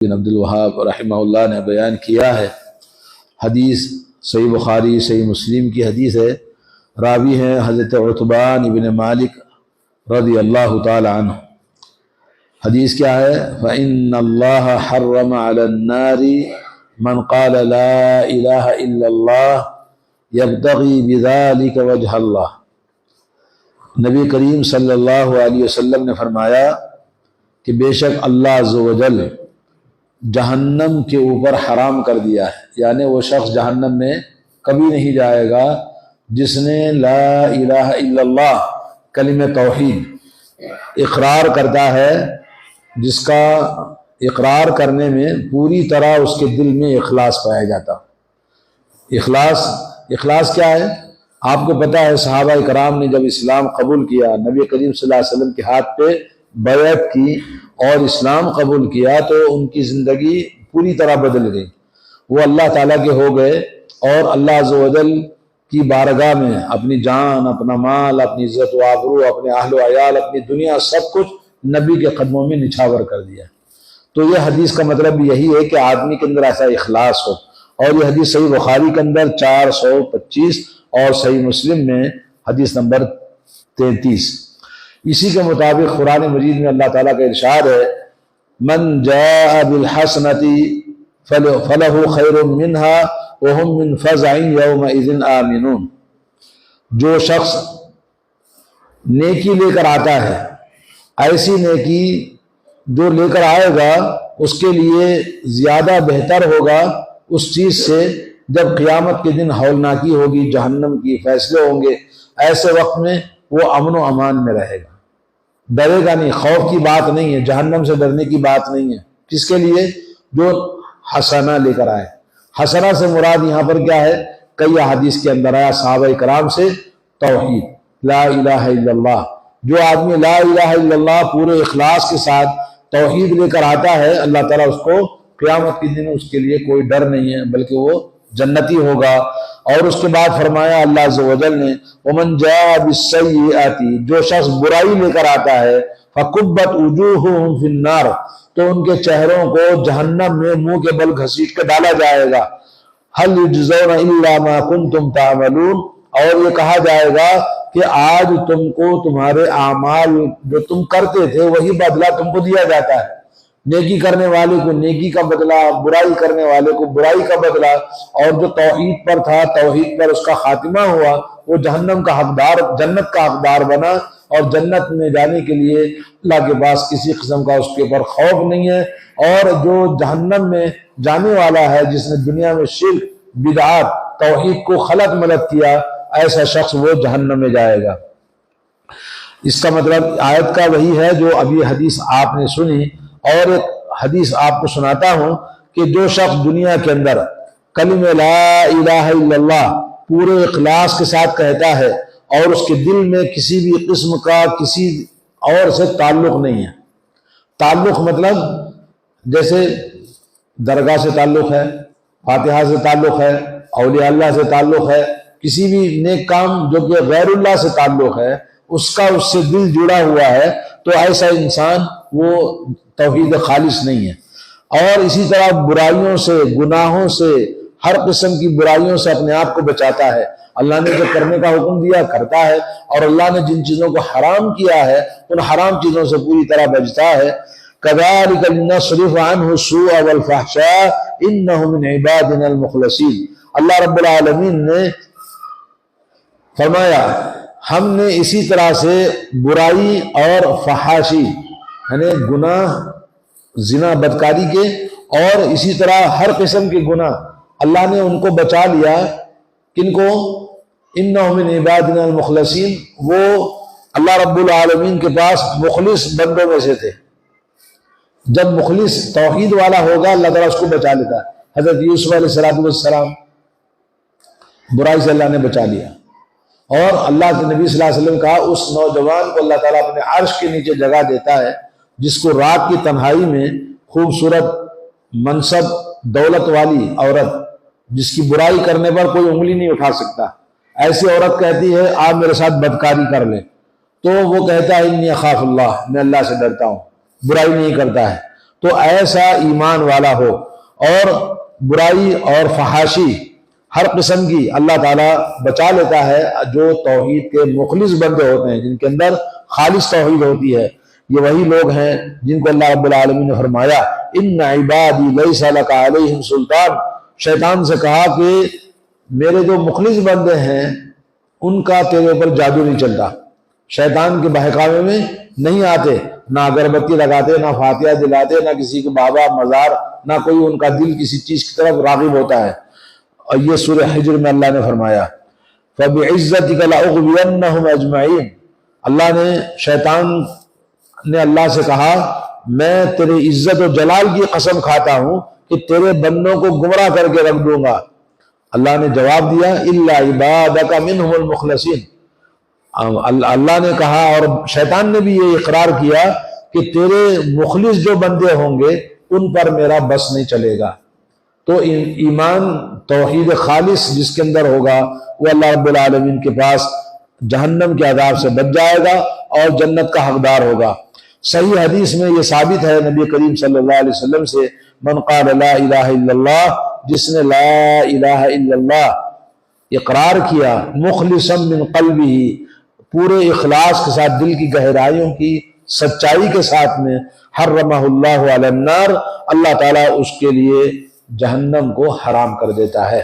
بن عبد الوہاب رحمہ اللہ نے بیان کیا ہے۔ حدیث صحیح بخاری صحیح مسلم کی حدیث ہے، راوی ہیں حضرت عتبان بن مالک رضی اللہ تعالی عنہ۔ حدیث کیا ہے؟ فَإِنَّ اللَّهَ حَرَّمَ عَلَى النَّارِ مَنْ قَالَ لَا إِلَهَ إِلَّا اللَّهِ يَبْتَغِي بِذَلِكَ وَجْهَ اللَّهِ۔ نبی کریم صلی اللہ علیہ وسلم نے فرمایا کہ بے شک اللہ عز و جل جہنم کے اوپر حرام کر دیا ہے، یعنی وہ شخص جہنم میں کبھی نہیں جائے گا جس نے لا الہ الا اللہ کلمہ توحید اقرار کرتا ہے، جس کا اقرار کرنے میں پوری طرح اس کے دل میں اخلاص پایا جاتا۔ اخلاص کیا ہے؟ آپ کو پتہ ہے صحابہ کرام نے جب اسلام قبول کیا، نبی کریم صلی اللہ علیہ وسلم کے ہاتھ پہ بیعت کی اور اسلام قبول کیا تو ان کی زندگی پوری طرح بدل گئی۔ وہ اللہ تعالیٰ کے ہو گئے اور اللہ عز و جل کی بارگاہ میں اپنی جان، اپنا مال، اپنی عزت و آبرو، اپنے اہل و عیال، اپنی دنیا، سب کچھ نبی کے قدموں میں نچھاور کر دیا۔ تو یہ حدیث کا مطلب یہی ہے کہ آدمی کے اندر ایسا اخلاص ہو، اور یہ حدیث صحیح بخاری کے اندر 425 اور صحیح مسلم میں حدیث نمبر 33۔ اسی کے مطابق قرآن مجید میں اللہ تعالیٰ کا ارشاد ہے، من جاء بالحسنۃ فلہ خیر منها وهم من فزع یومئذ آمنون۔ جو شخص نیکی لے کر آتا ہے، ایسی نیکی جو لے کر آئے گا اس کے لیے زیادہ بہتر ہوگا اس چیز سے جب قیامت کے دن ہولناکی ہوگی، جہنم کی فیصلے ہوں گے، ایسے وقت میں وہ امن و امان میں رہے گا، ڈرے گا نہیں۔ خوف کی بات نہیں ہے، جہنم سے ڈرنے کی بات نہیں ہے۔ کس کے لیے؟ جو حسنہ لے کر آئے۔ حسنہ سے مراد یہاں پر کیا ہے؟ کئی احادیث کے اندر آیا صحابہ کرام سے توحید، لا الہ الا اللہ۔ جو آدمی لا الہ الا اللہ پورے اخلاص کے ساتھ توحید لے کر آتا ہے، اللہ تعالیٰ اس کو قیامت کے دن اس کے لیے کوئی ڈر نہیں ہے، بلکہ وہ جنتی ہوگا۔ اور اس کے بعد فرمایا اللہ عز و جل نے، ومن جاء بالسیئات، جو شخص برائی لے کر آتا ہے، فکبت وجوہہم فی النار، تو ان کے چہروں کو جہنم میں منہ کے بل گھسیٹ کے ڈالا جائے گا۔ هل یجزون الا ما کنتم تعملون، اور یہ کہا جائے گا کہ آج تم کو تمہارے اعمال جو تم کرتے تھے وہی بدلہ تم کو دیا جاتا ہے۔ نیکی کرنے والے کو نیکی کا بدلہ، برائی کرنے والے کو برائی کا بدلہ، اور جو توحید پر تھا، توحید پر اس کا خاتمہ ہوا، وہ جہنم کا حقدار، جنت کا حقدار بنا، اور جنت میں جانے کے لیے اللہ کے پاس کسی قسم کا اس کے اوپر خوف نہیں ہے۔ اور جو جہنم میں جانے والا ہے، جس نے دنیا میں شرک، بدعات، توحید کو خلط ملط کیا، ایسا شخص وہ جہنم میں جائے گا۔ اس کا مطلب آیت کا وہی ہے جو ابھی حدیث آپ نے سنی۔ اور ایک حدیث آپ کو سناتا ہوں کہ جو شخص دنیا کے اندر کلمہ لا الہ الا اللہ پورے اخلاص کے ساتھ کہتا ہے اور اس کے دل میں کسی بھی قسم کا کسی اور سے تعلق نہیں ہے، تعلق مطلب جیسے درگاہ سے تعلق ہے، فاتحہ سے تعلق ہے، اولیاء اللہ سے تعلق ہے، کسی بھی نیک کام جو کہ غیر اللہ سے تعلق ہے، اس کا اس سے دل جڑا ہوا ہے، تو ایسا انسان وہ توحید خالص نہیں ہے۔ اور اسی طرح برائیوں سے، گناہوں سے، ہر قسم کی برائیوں سے اپنے آپ کو بچاتا ہے۔ اللہ نے جو کرنے کا حکم دیا کرتا ہے، اور اللہ نے جن چیزوں کو حرام کیا ہے ان حرام چیزوں سے پوری طرح بچتا ہے۔ كَذَلِكَ لِنَصْرِفَ عَنْهُ السُّوءَ وَالْفَحْشَاءَ إِنَّهُ مِنْ عِبَادِنَا الْمُخْلَصِينَ۔ اللہ رب العالمین نے فرمایا ہم نے اسی طرح سے برائی اور فحاشی، یعنی گناہ، زنا، بدکاری کے، اور اسی طرح ہر قسم کے گناہ، اللہ نے ان کو بچا لیا۔ کن کو؟ انہم من عبادنا المخلصین، وہ اللہ رب العالمین کے پاس مخلص بندوں میں سے تھے۔ جب مخلص توحید والا ہوگا اللہ تعالیٰ اس کو بچا لیتا ہے۔ حضرت یوسف علیہ السلام برائی سے اللہ نے بچا لیا، اور اللہ کے نبی صلی اللہ علیہ وسلم کہا اس نوجوان کو اللہ تعالیٰ اپنے عرش کے نیچے جگہ دیتا ہے جس کو رات کی تنہائی میں خوبصورت، منصب، دولت والی عورت، جس کی برائی کرنے پر کوئی انگلی نہیں اٹھا سکتا، ایسی عورت کہتی ہے آپ میرے ساتھ بدکاری کر لیں، تو وہ کہتا ہے انی اخاف اللہ، میں اللہ سے ڈرتا ہوں، برائی نہیں کرتا ہے۔ تو ایسا ایمان والا ہو، اور برائی اور فحاشی ہر قسم کی اللہ تعالیٰ بچا لیتا ہے جو توحید کے مخلص بندے ہوتے ہیں، جن کے اندر خالص توحید ہوتی ہے۔ یہ وہی لوگ ہیں جن کو اللہ رب العالمین نے فرمایا ان عبادی لیس لک علیہم سلطان۔ شیطان سے کہا کہ میرے جو مخلص بندے ہیں ان کا تیرے اوپر جادو نہیں چلتا، شیطان کے بہکاوے میں نہیں آتے، نہ اگربتی لگاتے، نہ فاتحہ دلاتے، نہ کسی کے بابا مزار، نہ کوئی ان کا دل کسی چیز کی طرف راغب ہوتا ہے۔ اور یہ سورہ حجر میں اللہ نے فرمایا فَبِعِزَّتِكَ لَأُغْوِيَنَّهُمْ أَجْمَعِينَ۔ اللہ نے، شیطان نے اللہ سے کہا میں تیرے عزت و جلال کی قسم کھاتا ہوں کہ تیرے بندوں کو گمراہ کر کے رکھ دوں گا۔ اللہ نے جواب دیا إِلَّا عِبَادَكَ مِنْهُمُ الْمُخْلَصِينَ۔ اللہ نے کہا، اور شیطان نے بھی یہ اقرار کیا کہ تیرے مخلص جو بندے ہوں گے ان پر میرا بس نہیں چلے گا۔ تو ایمان توحید خالص جس کے اندر ہوگا وہ اللہ رب العالمین کے پاس جہنم کے عذاب سے بچ جائے گا اور جنت کا حقدار ہوگا۔ صحیح حدیث میں یہ ثابت ہے نبی کریم صلی اللہ علیہ وسلم سے من قال لا الہ الا اللہ، جس نے لا الہ الا اللہ اقرار کیا مخلصا من قلبہ، پورے اخلاص کے ساتھ، دل کی گہرائیوں کی سچائی کے ساتھ میں، حرمہ اللہ علی النار، اللہ تعالیٰ اس کے لیے جہنم کو حرام کر دیتا ہے۔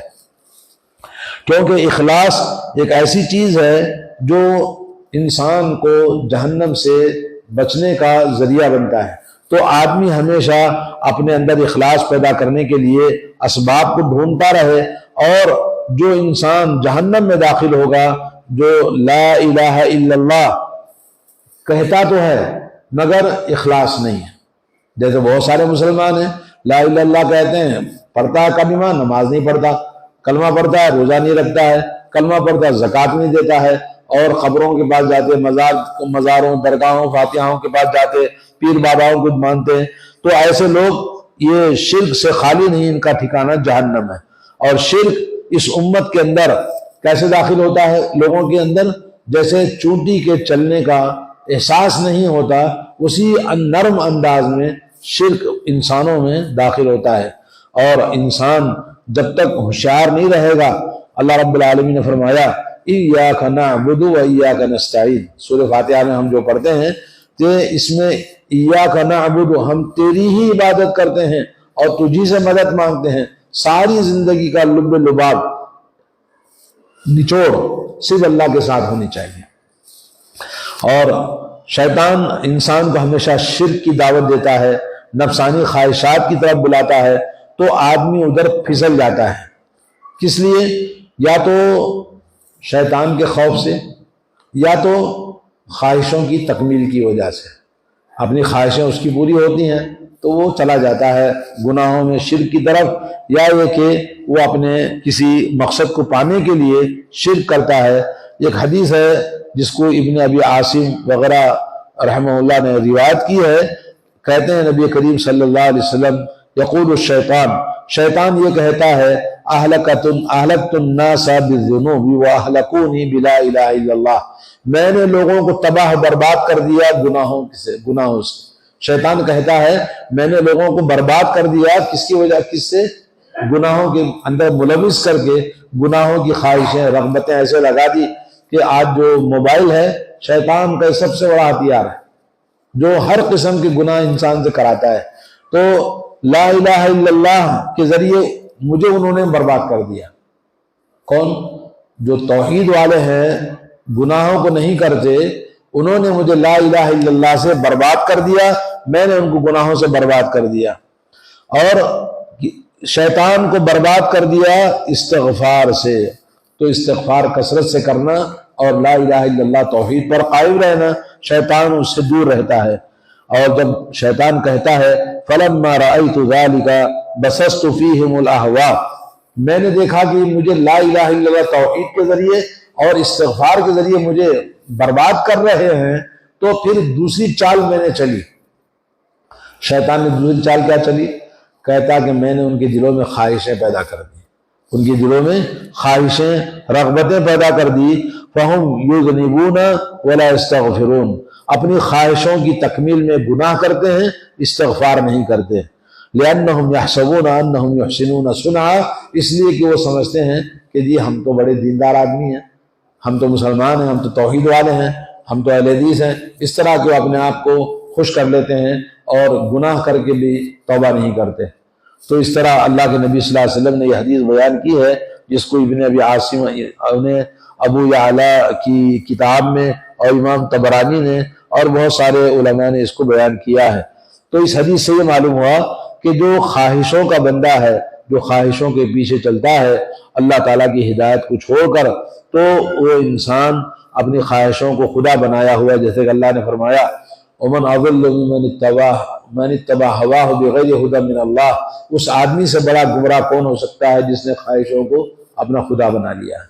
کیونکہ اخلاص ایک ایسی چیز ہے جو انسان کو جہنم سے بچنے کا ذریعہ بنتا ہے۔ تو آدمی ہمیشہ اپنے اندر اخلاص پیدا کرنے کے لیے اسباب کو ڈھونڈتا رہے، اور جو انسان جہنم میں داخل ہوگا، جو لا الہ الا اللہ کہتا تو ہے مگر اخلاص نہیں ہے، جیسے بہت سارے مسلمان ہیں لا الہ الا اللہ کہتے ہیں، پڑھتا ہے کلمہ، نماز نہیں پڑھتا، کلمہ پڑھتا ہے روزہ نہیں رکھتا ہے، کلمہ پڑھتا ہے زکوٰۃ نہیں دیتا ہے، اور قبروں کے پاس جاتے، مزاروں، درگاہوں، فاتحوں کے پاس جاتے، پیر باباؤں کو مانتے ہیں۔ تو ایسے لوگ یہ شرک سے خالی نہیں، ان کا ٹھکانہ جہنم ہے۔ اور شرک اس امت کے اندر کیسے داخل ہوتا ہے لوگوں کے اندر؟ جیسے چونٹی کے چلنے کا احساس نہیں ہوتا، اسی نرم انداز میں شرک انسانوں میں داخل ہوتا ہے۔ اور انسان جب تک ہوشیار نہیں رہے گا، اللہ رب العالمین نے فرمایا ایاک نعبد و ایاک نستعین، سورہ فاتحہ میں ہم جو پڑھتے ہیں کہ اس میں ایاک نعبد، ہم تیری ہی عبادت کرتے ہیں اور تجھی سے مدد مانگتے ہیں۔ ساری زندگی کا لب لباب نچوڑ صرف اللہ کے ساتھ ہونی چاہیے۔ اور شیطان انسان کو ہمیشہ شرک کی دعوت دیتا ہے، نفسانی خواہشات کی طرف بلاتا ہے، تو آدمی ادھر پھسل جاتا ہے۔ کس لیے؟ یا تو شیطان کے خوف سے، یا تو خواہشوں کی تکمیل کی وجہ سے، اپنی خواہشیں اس کی پوری ہوتی ہیں تو وہ چلا جاتا ہے گناہوں میں، شرک کی طرف، یا یہ کہ وہ اپنے کسی مقصد کو پانے کے لیے شرک کرتا ہے۔ ایک حدیث ہے جس کو ابن ابی عاصم وغیرہ رحمہ اللہ نے روایت کی ہے، کہتے ہیں نبی کریم صلی اللہ علیہ وسلم یقول الشیطان، شیطان یہ کہتا ہے اہلکت الناس بالذنوب واہلکونی بلا الہ الا اللہ، میں نے لوگوں کو تباہ برباد کر دیا گناہوں سے۔ شیطان کہتا ہے میں نے لوگوں کو برباد کر دیا، کس کی وجہ؟ کس سے؟ گناہوں کے اندر ملوث کر کے، گناہوں کی خواہشیں، رغبتیں ایسے لگا دی کہ آج جو موبائل ہے شیطان کا سب سے بڑا ہتھیار ہے، جو ہر قسم کے گناہ انسان سے کراتا ہے۔ تو لا الہ الا اللہ کے ذریعے مجھے انہوں نے برباد کر دیا۔ کون؟ جو توحید والے ہیں، گناہوں کو نہیں کرتے، انہوں نے مجھے لا الہ الا اللہ سے برباد کر دیا، میں نے ان کو گناہوں سے برباد کر دیا۔ اور شیطان کو برباد کر دیا استغفار سے، تو استغفار کثرت سے کرنا اور لا الہ الا اللہ توحید پر قائم رہنا، شیطان اس سے دور رہتا ہے۔ اور جب شیطان کہتا ہے فَلَمَّا رَأَيْتُ ذَلِكَ بَسَسْتُ فِيهِمُ الْأَهْوَاءَ، میں نے دیکھا کہ مجھے لا الہ الا اللہ توحید کے ذریعے اور استغفار کے ذریعے مجھے برباد کر رہے ہیں، تو پھر دوسری چال میں نے چلی۔ شیطان نے دوسری چال کیا چلی؟ کہتا کہ میں نے ان کے دلوں میں خواہشیں پیدا کر دی، ان کے دلوں میں خواہشیں، رغبتیں پیدا کر دی، فَهُمْ يُذْنِبُونَ وَلَا يَسْتَغْفِرُونَ، اپنی خواہشوں کی تکمیل میں گناہ کرتے ہیں، استغفار نہیں کرتے۔ لأنہم یحسبون انہم یحسنون صنعا، اس لیے کہ وہ سمجھتے ہیں کہ جی ہم تو بڑے دیندار آدمی ہیں، ہم تو مسلمان ہیں، ہم تو توحید والے ہیں، ہم تو اہل حدیث ہیں، اس طرح کہ وہ اپنے آپ کو خوش کر لیتے ہیں اور گناہ کر کے بھی توبہ نہیں کرتے۔ تو اس طرح اللہ کے نبی صلی اللہ علیہ وسلم نے یہ حدیث بیان کی ہے، جس کو ابن ابی عاصم نے ابو یعلا کی کتاب میں اور امام طبرانی نے اور بہت سارے علماء نے اس کو بیان کیا ہے۔ تو اس حدیث سے یہ معلوم ہوا کہ جو خواہشوں کا بندہ ہے، جو خواہشوں کے پیچھے چلتا ہے اللہ تعالیٰ کی ہدایت کو چھوڑ کر، تو وہ انسان اپنی خواہشوں کو خدا بنایا ہوا ہے، جیسے کہ اللہ نے فرمایا وَمَنْ أَضَلُّ مِمَّنِ اتَّبَعَ هَوَاهُ بِغَيْرِ هُدًى مِنَ اللَّهِ، اس آدمی سے بڑا گمراہ کون ہو سکتا ہے جس نے خواہشوں کو اپنا خدا بنا لیا ہے۔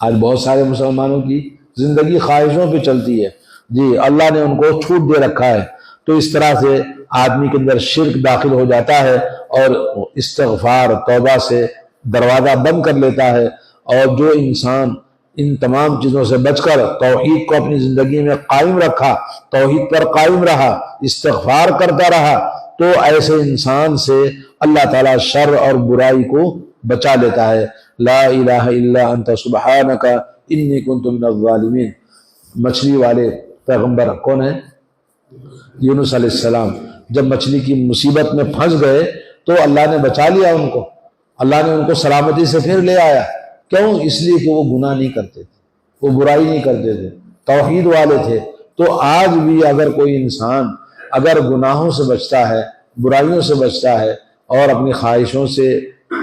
آج بہت سارے مسلمانوں کی زندگی خواہشوں پہ چلتی ہے، جی اللہ نے ان کو چھوٹ دے رکھا ہے۔ تو اس طرح سے آدمی کے اندر شرک داخل ہو جاتا ہے اور استغفار توبہ سے دروازہ بند کر لیتا ہے۔ اور جو انسان ان تمام چیزوں سے بچ کر توحید کو اپنی زندگی میں قائم رکھا، توحید پر قائم رہا، استغفار کرتا رہا، تو ایسے انسان سے اللہ تعالیٰ شر اور برائی کو بچا لیتا ہے۔ لا الہ الا انت سبحانک انی کنت من الظالمین۔ مچھلی والے پیغمبر کون ہیں؟ یونس علیہ السلام۔ جب مچھلی کی مصیبت میں پھنس گئے تو اللہ نے بچا لیا ان کو، اللہ نے ان کو سلامتی سے پھر لے آیا۔ کیوں؟ اس لیے کہ وہ گناہ نہیں کرتے تھے، وہ برائی نہیں کرتے تھے، توحید والے تھے۔ تو آج بھی اگر کوئی انسان اگر گناہوں سے بچتا ہے، برائیوں سے بچتا ہے اور اپنی خواہشوں سے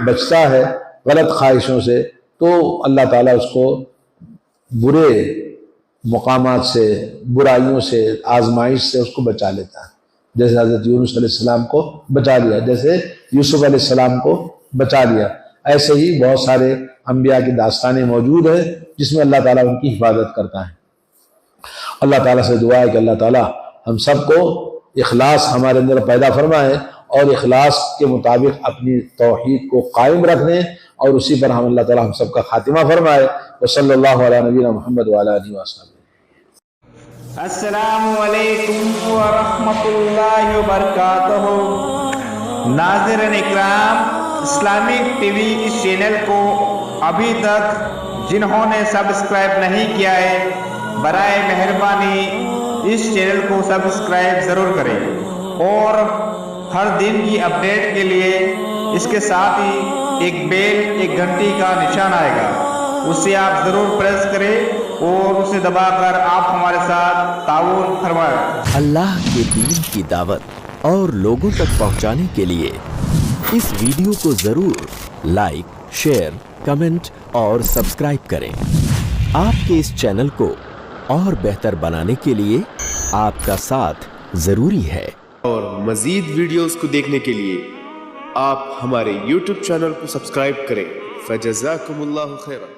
بچتا ہے، غلط خواہشوں سے، تو اللہ تعالیٰ اس کو برے مقامات سے، برائیوں سے، آزمائش سے اس کو بچا لیتا ہے، جیسے حضرت یونس علیہ السلام کو بچا لیا، جیسے یوسف علیہ السلام کو بچا لیا۔ ایسے ہی بہت سارے انبیاء کی داستانیں موجود ہیں جس میں اللہ تعالیٰ ان کی حفاظت کرتا ہے۔ اللہ تعالیٰ سے دعا ہے کہ اللہ تعالیٰ ہم سب کو اخلاص ہمارے اندر پیدا فرمائے اور اخلاص کے مطابق اپنی توحید کو قائم رکھنے، اور اسی پر ہم اللہ تعالیٰ ہم سب کا خاتمہ فرمائے۔ وصلی اللہ علی نبینا محمد وعلی آلہ وصحبہ۔ السلام علیکم ورحمۃ اللہ وبرکاتہ۔ ناظرین اکرام، اسلامک ٹی وی اس چینل کو ابھی تک جنہوں نے سبسکرائب نہیں کیا ہے، برائے مہربانی اس چینل کو سبسکرائب ضرور کریں، اور ہر دن کی اپڈیٹ کے لیے اس کے ساتھ ہی ایک بیل، ایک گھنٹی کا نشان آئے گا، اسے آپ ضرور پریس کریں اور اسے دبا کر آپ ہمارے ساتھ تعاون فرمائیں۔ اللہ کے دین کی دعوت اور لوگوں تک پہنچانے کے لیے اس ویڈیو کو ضرور لائک، شیئر، کمنٹ اور سبسکرائب کریں۔ آپ کے اس چینل کو اور بہتر بنانے کے لیے آپ کا ساتھ ضروری ہے۔ اور مزید ویڈیوز کو دیکھنے کے لیے آپ ہمارے YouTube چینل کو سبسکرائب کریں۔ فجزاکم اللہ خیرا۔